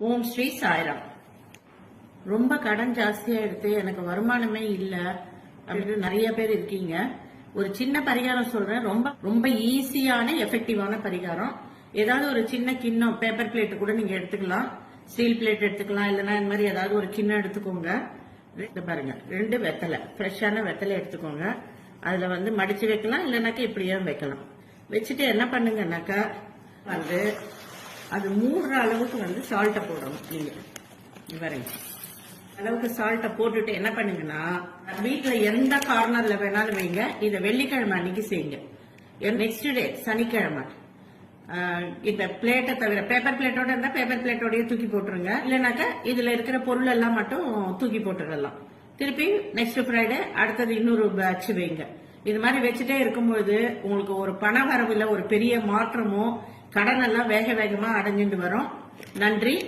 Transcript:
ஓம் ஸ்ரீ சாய்ராம். ரொம்ப கடன் ஜாஸ்தியா எடுத்து எனக்கு வருமானமே இல்ல அப்படின்னு நிறைய பேர் இருக்கீங்க. ஒரு சின்ன பரிகாரம் சொல்றேன், ரொம்ப ரொம்ப ஈஸியான எஃபெக்டிவான பரிகாரம். ஏதாவது ஒரு சின்ன கிண்ணம், பேப்பர் பிளேட் கூட நீங்க எடுத்துக்கலாம், ஸ்டீல் பிளேட் எடுத்துக்கலாம், இல்லைன்னா இந்த மாதிரி ஏதாவது ஒரு கிண்ணம் எடுத்துக்கோங்க. பாருங்க, 2 வெத்தலை, ஃப்ரெஷ்ஷான வெத்தலை எடுத்துக்கோங்க. அதுல மடிச்சு வைக்கலாம், இல்லைனாக்கா இப்படியே வைக்கலாம். வச்சுட்டு என்ன பண்ணுங்கன்னாக்கா அது மூடுற அளவுக்கு சால்ட்டை போடணும். நீங்க பாருங்க, அளவுக்கு சால்ட்டை போட்டுட்டு என்ன பண்ணுங்கன்னா, வீட்டுல எந்த கார்னர்ல வேணாலும் வைங்க. இதை வெள்ளிக்கிழமை அன்னைக்கு செய்யுங்க. நெக்ஸ்ட் டே சனிக்கிழமை இந்த பிளேட்டை தவிர பேப்பர் பிளேட்டோட இருந்தா பேப்பர் பிளேட்டோடய தூக்கி போட்டுருங்க. இல்லைனாக்கா இதுல இருக்கிற பொருள் எல்லாம் மட்டும் தூக்கி போட்டுடலாம். திருப்பி நெக்ஸ்ட் ஃப்ரைடே அடுத்தது இன்னொரு பேட்ச் வைங்க. இது மாதிரி வச்சுட்டே இருக்கும்போது உங்களுக்கு ஒரு பண வரவுல ஒரு பெரிய மாற்றமோ, கடன் எல்லாம் வேக வேகமா அடைஞ்சிட்டு வரும். நன்றி.